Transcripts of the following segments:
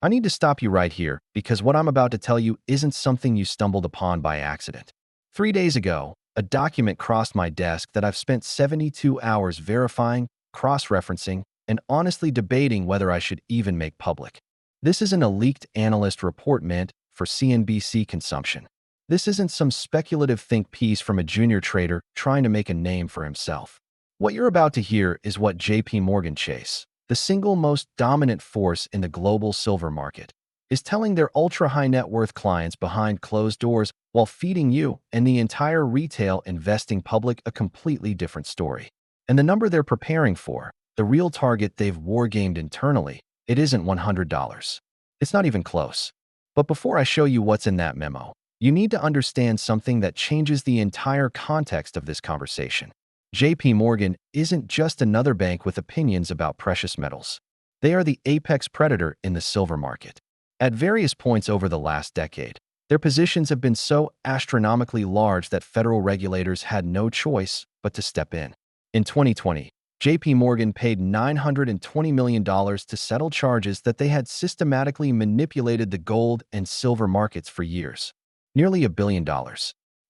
I need to stop you right here because what I'm about to tell you isn't something you stumbled upon by accident. 3 days ago, a document crossed my desk that I've spent 72 hours verifying, cross-referencing, and honestly debating whether I should even make public. This isn't a leaked analyst report meant for CNBC consumption. This isn't some speculative think piece from a junior trader trying to make a name for himself. What you're about to hear is what JPMorgan Chase, the single most dominant force in the global silver market, is telling their ultra-high net worth clients behind closed doors while feeding you and the entire retail investing public a completely different story. And the number they're preparing for, the real target they've wargamed internally, it isn't $100. It's not even close. But before I show you what's in that memo, you need to understand something that changes the entire context of this conversation. JP Morgan isn't just another bank with opinions about precious metals. They are the apex predator in the silver market. At various points over the last decade, their positions have been so astronomically large that federal regulators had no choice but to step in. In 2020, JP Morgan paid $920 million to settle charges that they had systematically manipulated the gold and silver markets for years. Nearly $1 billion.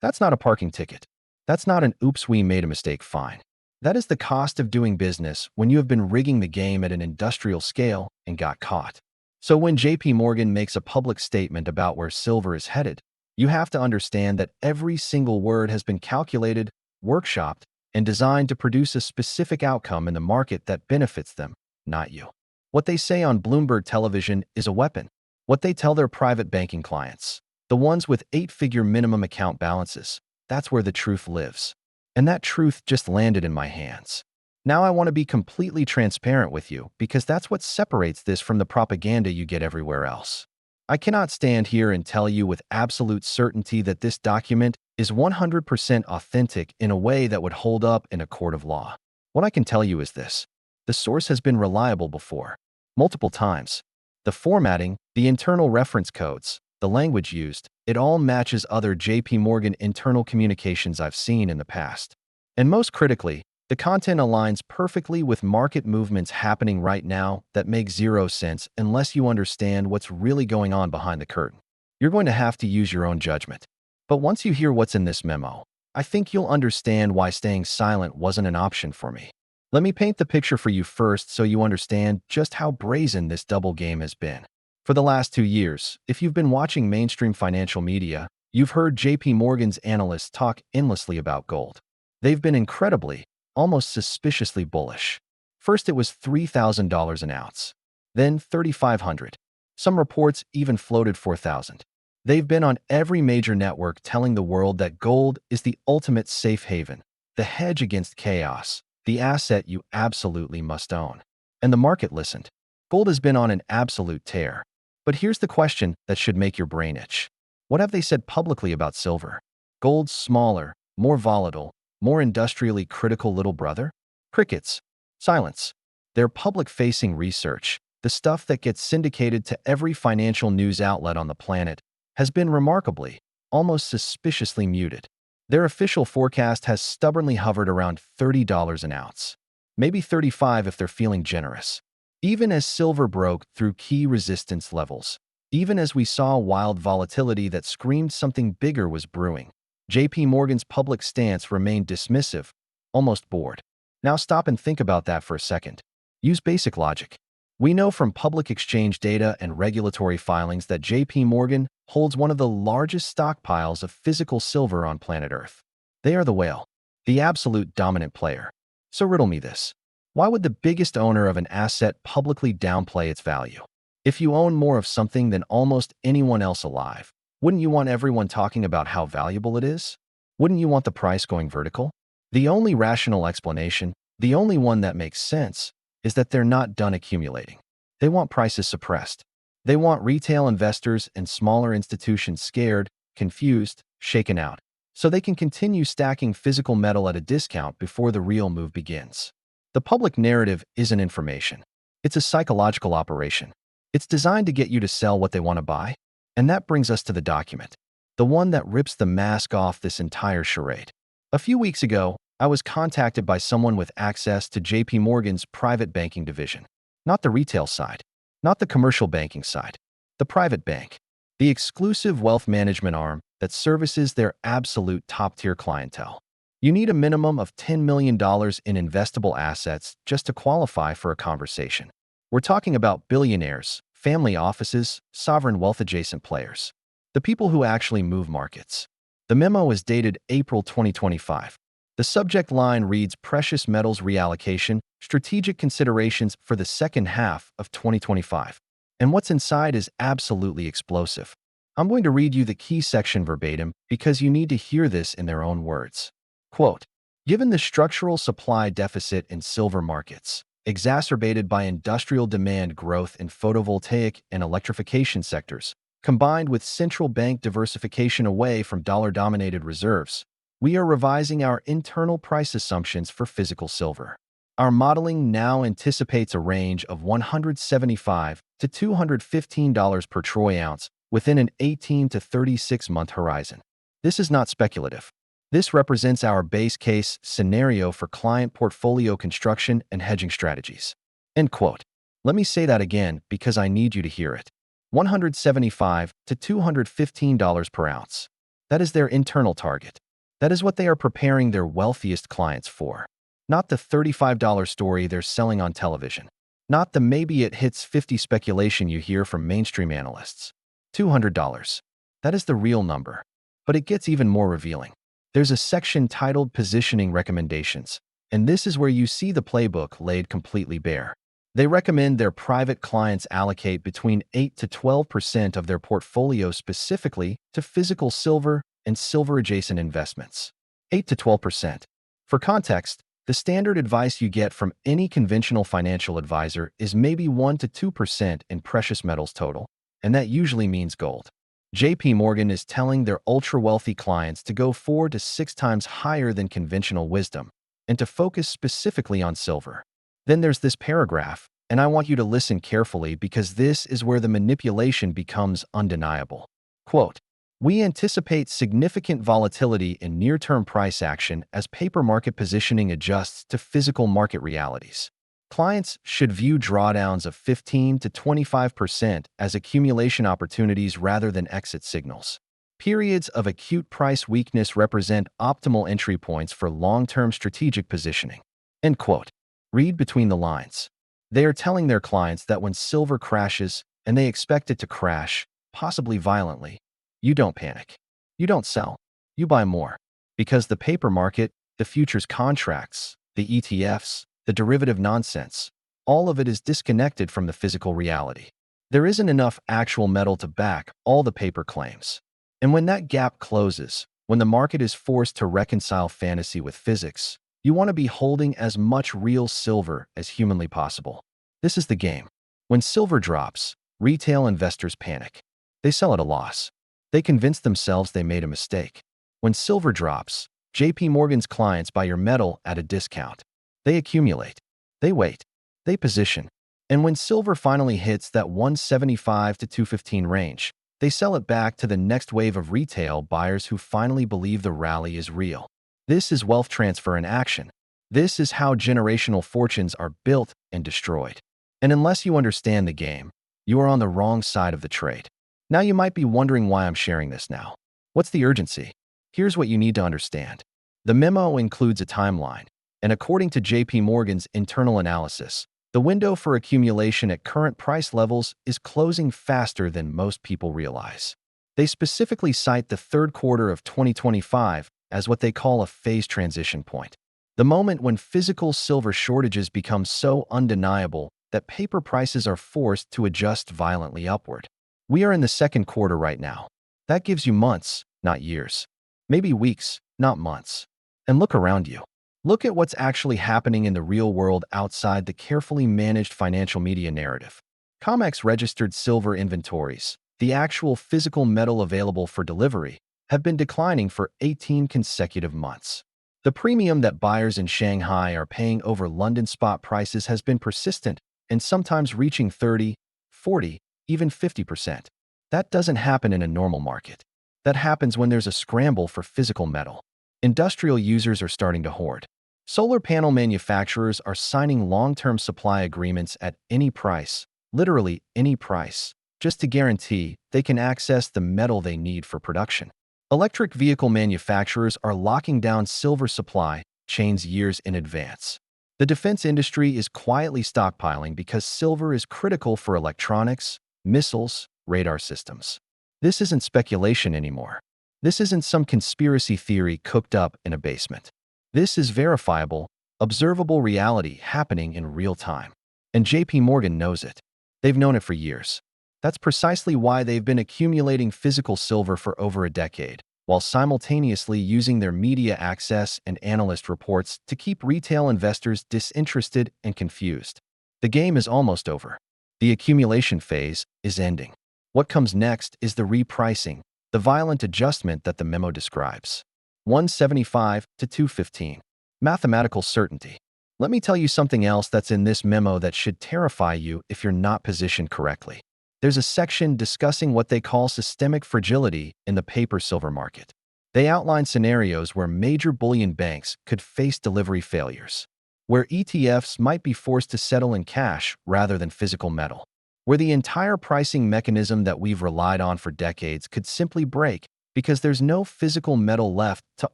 That's not a parking ticket. That's not an oops, we made a mistake fine. That is the cost of doing business when you have been rigging the game at an industrial scale and got caught. So when JP Morgan makes a public statement about where silver is headed, you have to understand that every single word has been calculated, workshopped, and designed to produce a specific outcome in the market that benefits them, not you. What they say on Bloomberg television is a weapon. What they tell their private banking clients, the ones with 8-figure minimum account balances, that's where the truth lives. And that truth just landed in my hands. Now I want to be completely transparent with you because that's what separates this from the propaganda you get everywhere else. I cannot stand here and tell you with absolute certainty that this document is 100% authentic in a way that would hold up in a court of law. What I can tell you is this. The source has been reliable before, multiple times. The formatting, the internal reference codes, the language used, it all matches other JP Morgan internal communications I've seen in the past. And most critically, the content aligns perfectly with market movements happening right now that make zero sense unless you understand what's really going on behind the curtain. You're going to have to use your own judgment. But once you hear what's in this memo, I think you'll understand why staying silent wasn't an option for me. Let me paint the picture for you first so you understand just how brazen this double game has been. For the last 2 years, if you've been watching mainstream financial media, you've heard JP Morgan's analysts talk endlessly about gold. They've been incredibly, almost suspiciously bullish. First it was $3,000 an ounce, then $3,500. Some reports even floated $4,000. They've been on every major network telling the world that gold is the ultimate safe haven, the hedge against chaos, the asset you absolutely must own. And the market listened. Gold has been on an absolute tear. But here's the question that should make your brain itch. What have they said publicly about silver? Gold's smaller, more volatile, more industrially critical little brother? Crickets. Silence. Their public-facing research, the stuff that gets syndicated to every financial news outlet on the planet, has been remarkably, almost suspiciously muted. Their official forecast has stubbornly hovered around $30 an ounce. Maybe $35 if they're feeling generous. Even as silver broke through key resistance levels, even as we saw wild volatility that screamed something bigger was brewing, JP Morgan's public stance remained dismissive, almost bored. Now stop and think about that for a second. Use basic logic. We know from public exchange data and regulatory filings that JP Morgan holds one of the largest stockpiles of physical silver on planet Earth. They are the whale, the absolute dominant player. So riddle me this. Why would the biggest owner of an asset publicly downplay its value? If you own more of something than almost anyone else alive, wouldn't you want everyone talking about how valuable it is? Wouldn't you want the price going vertical? The only rational explanation, the only one that makes sense, is that they're not done accumulating. They want prices suppressed. They want retail investors and smaller institutions scared, confused, shaken out, so they can continue stacking physical metal at a discount before the real move begins. The public narrative isn't information. It's a psychological operation. It's designed to get you to sell what they want to buy. And that brings us to the document, the one that rips the mask off this entire charade. A few weeks ago, I was contacted by someone with access to JP Morgan's private banking division, not the retail side. Not the commercial banking side. The private bank. The exclusive wealth management arm that services their absolute top-tier clientele. You need a minimum of $10 million in investable assets just to qualify for a conversation. We're talking about billionaires, family offices, sovereign wealth-adjacent players. The people who actually move markets. The memo is dated April 2025. The subject line reads Precious Metals Reallocation, Strategic Considerations for the Second Half of 2025. And what's inside is absolutely explosive. I'm going to read you the key section verbatim because you need to hear this in their own words. Quote, given the structural supply deficit in silver markets, exacerbated by industrial demand growth in photovoltaic and electrification sectors, combined with central bank diversification away from dollar-dominated reserves, we are revising our internal price assumptions for physical silver. Our modeling now anticipates a range of $175 to $215 per troy ounce within an 18 to 36-month horizon. This is not speculative. This represents our base case scenario for client portfolio construction and hedging strategies. End quote. Let me say that again because I need you to hear it. $175 to $215 per ounce. That is their internal target. That is what they are preparing their wealthiest clients for. Not the $35 story they're selling on television. Not the maybe it hits 50 speculation you hear from mainstream analysts. $200. That is the real number. But it gets even more revealing. There's a section titled Positioning Recommendations, and this is where you see the playbook laid completely bare. They recommend their private clients allocate between 8 to 12% of their portfolio specifically to physical silver and silver-adjacent investments. 8 to 12%. For context, the standard advice you get from any conventional financial advisor is maybe 1 to 2% in precious metals total, and that usually means gold. JPMorgan is telling their ultra-wealthy clients to go 4 to 6 times higher than conventional wisdom and to focus specifically on silver. Then there's this paragraph, and I want you to listen carefully because this is where the manipulation becomes undeniable. Quote, we anticipate significant volatility in near-term price action as paper market positioning adjusts to physical market realities. Clients should view drawdowns of 15 to 25% as accumulation opportunities rather than exit signals. Periods of acute price weakness represent optimal entry points for long-term strategic positioning. End quote. Read between the lines. They are telling their clients that when silver crashes, and they expect it to crash, possibly violently, you don't panic. You don't sell. You buy more. Because the paper market, the futures contracts, the ETFs, the derivative nonsense, all of it is disconnected from the physical reality. There isn't enough actual metal to back all the paper claims. And when that gap closes, when the market is forced to reconcile fantasy with physics, you want to be holding as much real silver as humanly possible. This is the game. When silver drops, retail investors panic. They sell at a loss. They convince themselves they made a mistake. When silver drops, JP Morgan's clients buy your metal at a discount. They accumulate. They wait. They position. And when silver finally hits that 175 to 215 range, they sell it back to the next wave of retail buyers who finally believe the rally is real. This is wealth transfer in action. This is how generational fortunes are built and destroyed. And unless you understand the game, you are on the wrong side of the trade. Now you might be wondering why I'm sharing this now. What's the urgency? Here's what you need to understand. The memo includes a timeline, and according to JP Morgan's internal analysis, the window for accumulation at current price levels is closing faster than most people realize. They specifically cite the third quarter of 2025 as what they call a phase transition point, the moment when physical silver shortages become so undeniable that paper prices are forced to adjust violently upward. We are in the second quarter right now. That gives you months, not years. Maybe weeks, not months. And look around you. Look at what's actually happening in the real world outside the carefully managed financial media narrative. COMEX registered silver inventories, the actual physical metal available for delivery, have been declining for 18 consecutive months. The premium that buyers in Shanghai are paying over London spot prices has been persistent and sometimes reaching 30, 40, even 50%. That doesn't happen in a normal market. That happens when there's a scramble for physical metal. Industrial users are starting to hoard. Solar panel manufacturers are signing long-term supply agreements at any price, literally any price, just to guarantee they can access the metal they need for production. Electric vehicle manufacturers are locking down silver supply chains years in advance. The defense industry is quietly stockpiling because silver is critical for electronics, missiles, radar systems. This isn't speculation anymore. This isn't some conspiracy theory cooked up in a basement. This is verifiable, observable reality happening in real time. And JPMorgan knows it. They've known it for years. That's precisely why they've been accumulating physical silver for over a decade, while simultaneously using their media access and analyst reports to keep retail investors disinterested and confused. The game is almost over. The accumulation phase is ending. What comes next is the repricing, the violent adjustment that the memo describes. 175 to 215. Mathematical certainty. Let me tell you something else that's in this memo that should terrify you if you're not positioned correctly. There's a section discussing what they call systemic fragility in the paper silver market. They outline scenarios where major bullion banks could face delivery failures, where ETFs might be forced to settle in cash rather than physical metal, where the entire pricing mechanism that we've relied on for decades could simply break because there's no physical metal left to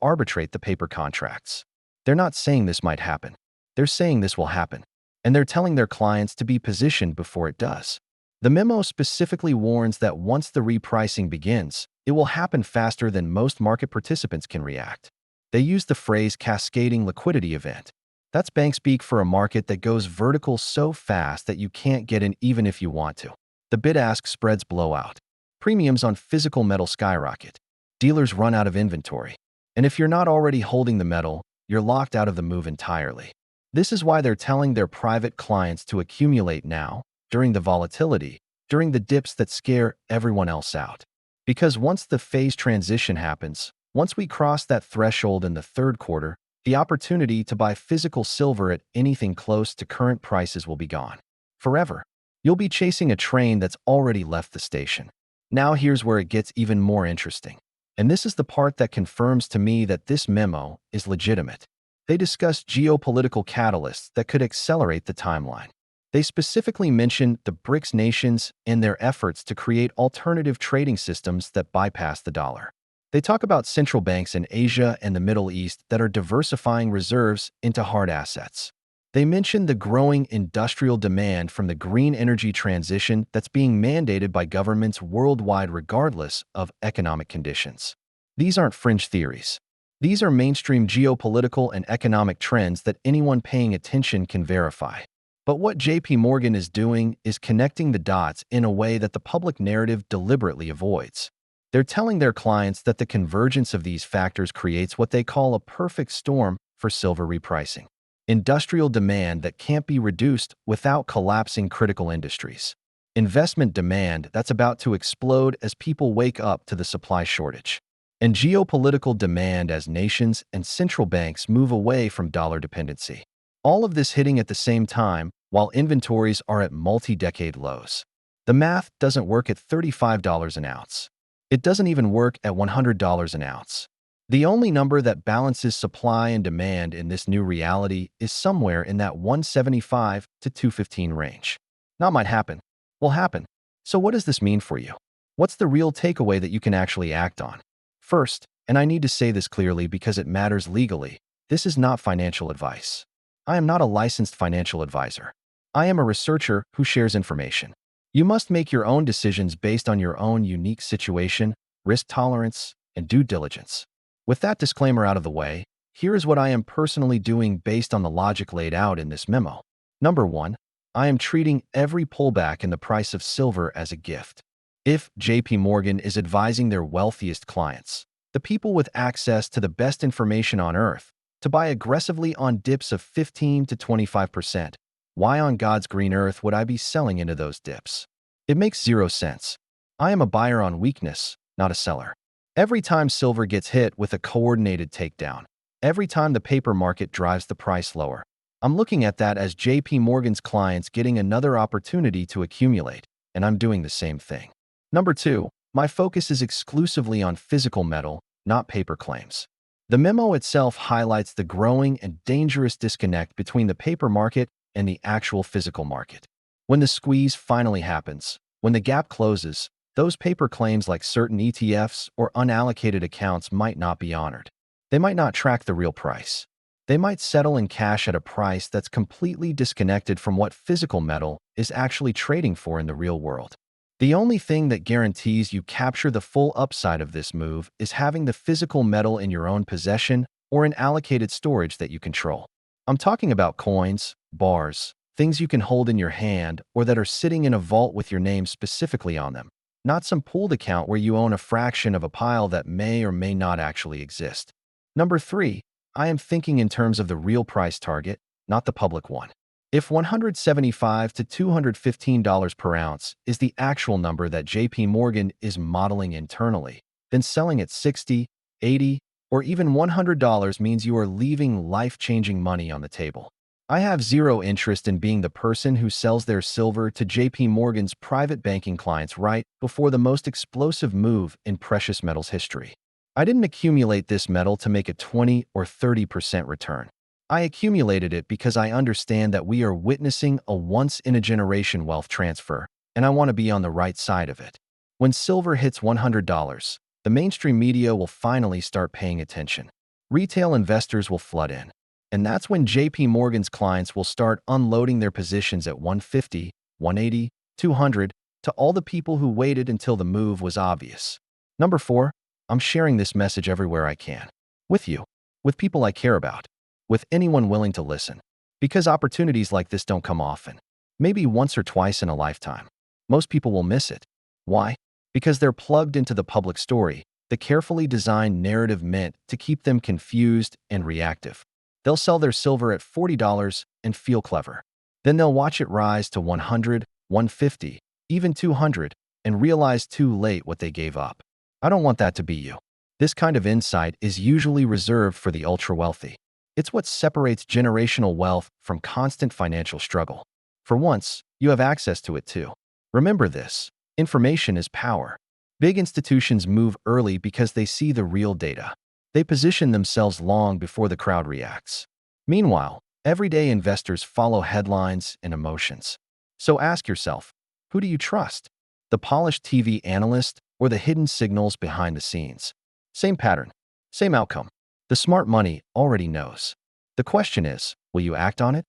arbitrate the paper contracts. They're not saying this might happen. They're saying this will happen, and they're telling their clients to be positioned before it does. The memo specifically warns that once the repricing begins, it will happen faster than most market participants can react. They use the phrase cascading liquidity event. That's bank speak for a market that goes vertical so fast that you can't get in even if you want to. The bid-ask spreads blow out. Premiums on physical metal skyrocket. Dealers run out of inventory. And if you're not already holding the metal, you're locked out of the move entirely. This is why they're telling their private clients to accumulate now, during the volatility, during the dips that scare everyone else out. Because once the phase transition happens, once we cross that threshold in the third quarter, the opportunity to buy physical silver at anything close to current prices will be gone. Forever. You'll be chasing a train that's already left the station. Now here's where it gets even more interesting. And this is the part that confirms to me that this memo is legitimate. They discuss geopolitical catalysts that could accelerate the timeline. They specifically mention the BRICS nations and their efforts to create alternative trading systems that bypass the dollar. They talk about central banks in Asia and the Middle East that are diversifying reserves into hard assets. They mention the growing industrial demand from the green energy transition that's being mandated by governments worldwide regardless of economic conditions. These aren't fringe theories. These are mainstream geopolitical and economic trends that anyone paying attention can verify. But what JPMorgan is doing is connecting the dots in a way that the public narrative deliberately avoids. They're telling their clients that the convergence of these factors creates what they call a perfect storm for silver repricing. Industrial demand that can't be reduced without collapsing critical industries. Investment demand that's about to explode as people wake up to the supply shortage. And geopolitical demand as nations and central banks move away from dollar dependency. All of this hitting at the same time while inventories are at multi-decade lows. The math doesn't work at $35 an ounce. It doesn't even work at $100 an ounce. The only number that balances supply and demand in this new reality is somewhere in that 175 to 215 range. Not might happen, will happen. So what does this mean for you? What's the real takeaway that you can actually act on? First, and I need to say this clearly because it matters legally, this is not financial advice. I am not a licensed financial advisor. I am a researcher who shares information. You must make your own decisions based on your own unique situation, risk tolerance, and due diligence. With that disclaimer out of the way, here is what I am personally doing based on the logic laid out in this memo. Number 1, I am treating every pullback in the price of silver as a gift. If JPMorgan is advising their wealthiest clients, the people with access to the best information on earth, to buy aggressively on dips of 15 to 25%, why on God's green earth would I be selling into those dips? It makes zero sense. I am a buyer on weakness, not a seller. Every time silver gets hit with a coordinated takedown, every time the paper market drives the price lower, I'm looking at that as JPMorgan's clients getting another opportunity to accumulate, and I'm doing the same thing. Number 2, my focus is exclusively on physical metal, not paper claims. The memo itself highlights the growing and dangerous disconnect between the paper market and the actual physical market. When the squeeze finally happens, when the gap closes, those paper claims like certain ETFs or unallocated accounts might not be honored. They might not track the real price. They might settle in cash at a price that's completely disconnected from what physical metal is actually trading for in the real world. The only thing that guarantees you capture the full upside of this move is having the physical metal in your own possession or in allocated storage that you control. I'm talking about coins, bars, things you can hold in your hand or that are sitting in a vault with your name specifically on them, not some pooled account where you own a fraction of a pile that may or may not actually exist. Number 3, I am thinking in terms of the real price target, not the public one. If $175 to $215 per ounce is the actual number that JPMorgan is modeling internally, then selling at $60, $80, or even $100 means you are leaving life-changing money on the table. I have zero interest in being the person who sells their silver to JPMorgan's private banking clients right before the most explosive move in precious metals history. I didn't accumulate this metal to make a 20 or 30% return. I accumulated it because I understand that we are witnessing a once-in-a-generation wealth transfer, and I want to be on the right side of it. When silver hits $100, the mainstream media will finally start paying attention. Retail investors will flood in. And that's when JP Morgan's clients will start unloading their positions at 150, 180, 200 to all the people who waited until the move was obvious. Number 4, I'm sharing this message everywhere I can. With you, with people I care about, with anyone willing to listen. Because opportunities like this don't come often. Maybe once or twice in a lifetime. Most people will miss it. Why? Because they're plugged into the public story, the carefully designed narrative meant to keep them confused and reactive. They'll sell their silver at $40 and feel clever. Then they'll watch it rise to 100, 150, even 200, and realize too late what they gave up. I don't want that to be you. This kind of insight is usually reserved for the ultra-wealthy. It's what separates generational wealth from constant financial struggle. For once, you have access to it too. Remember this: information is power. Big institutions move early because they see the real data. They position themselves long before the crowd reacts. Meanwhile, everyday investors follow headlines and emotions. So ask yourself, who do you trust? The polished TV analyst or the hidden signals behind the scenes? Same pattern, same outcome. The smart money already knows. The question is, will you act on it?